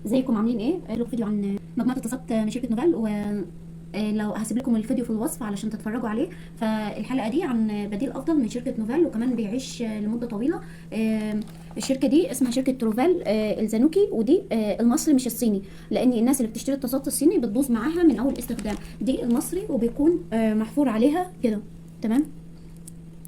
ازيكم عاملين ايه؟ له فيديو عن مجموعه اتصالات من شركه نوفال، لو هسيب لكم الفيديو في الوصف علشان تتفرجوا عليه. فالحلقه دي عن بديل افضل من شركه نوفال وكمان بيعيش لمده طويله. الشركه دي اسمها شركه تروفال الزانوكي، ودي المصري مش الصيني، لان الناس اللي بتشتري اتصالات الصيني بتبوظ معاها من اول استخدام. دي المصري وبيكون محفور عليها كده، تمام.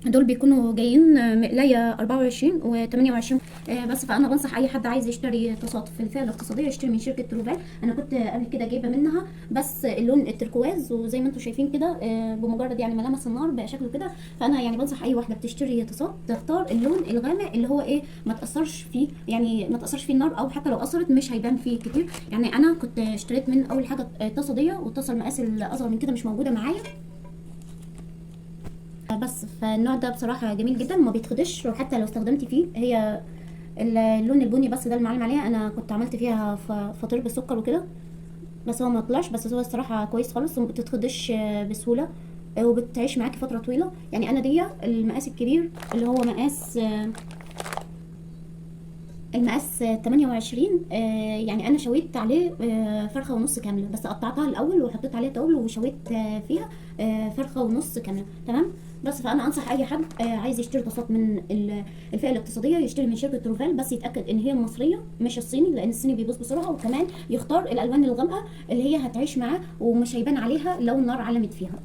دول بيكونوا جايين مقلاية 24 و 28. بس فانا بنصح اي حد عايز يشتري اتصالات في الفئه الاقتصاديه يشتري من شركه تروفال. انا كنت قبل كده جايبه منها بس اللون التركواز، وزي ما انتم شايفين كده بمجرد يعني ملامس النار بقى شكله كده. فانا يعني بنصح اي واحده بتشتري اتصالات تختار اللون الغامق اللي هو ايه، ما تاثرش فيه، يعني ما تاثرش فيه النار، او حتى لو اثرت مش هيبان فيه كتير. يعني انا كنت اشتريت من اول حاجه طاسه دي، والطاسه المقاس الاصغر من كده مش موجوده معايا. بس فالنوع ده بصراحة جميل جدا، ما بيتخدش، وحتى لو استخدمتي فيه هي اللون البني بس ده المعلم عليها. انا كنت عملت فيها فطير بالسكر وكده، بس هو ما طلعش، بس هو الصراحة كويس خالص وما بتتخدش بسهولة، وبتعيش معاكي فترة طويلة. يعني انا دي المقاس الكبير اللي هو المقاس 28. يعني انا شويت عليه فرخه ونص كامله، بس قطعتها الاول وحطيت عليها توابل وشويت فيها فرخه ونص كامله، تمام. بس فانا انصح اي حد عايز يشتري طاسات من الفئه الاقتصاديه يشتري من شركه تروفال، بس يتاكد ان هي المصريه مش الصيني، لان الصيني بيبوظ بسرعه. وكمان يختار الالوان الغامقه اللي هي هتعيش معاه ومش هيبان عليها لو النار علمت فيها.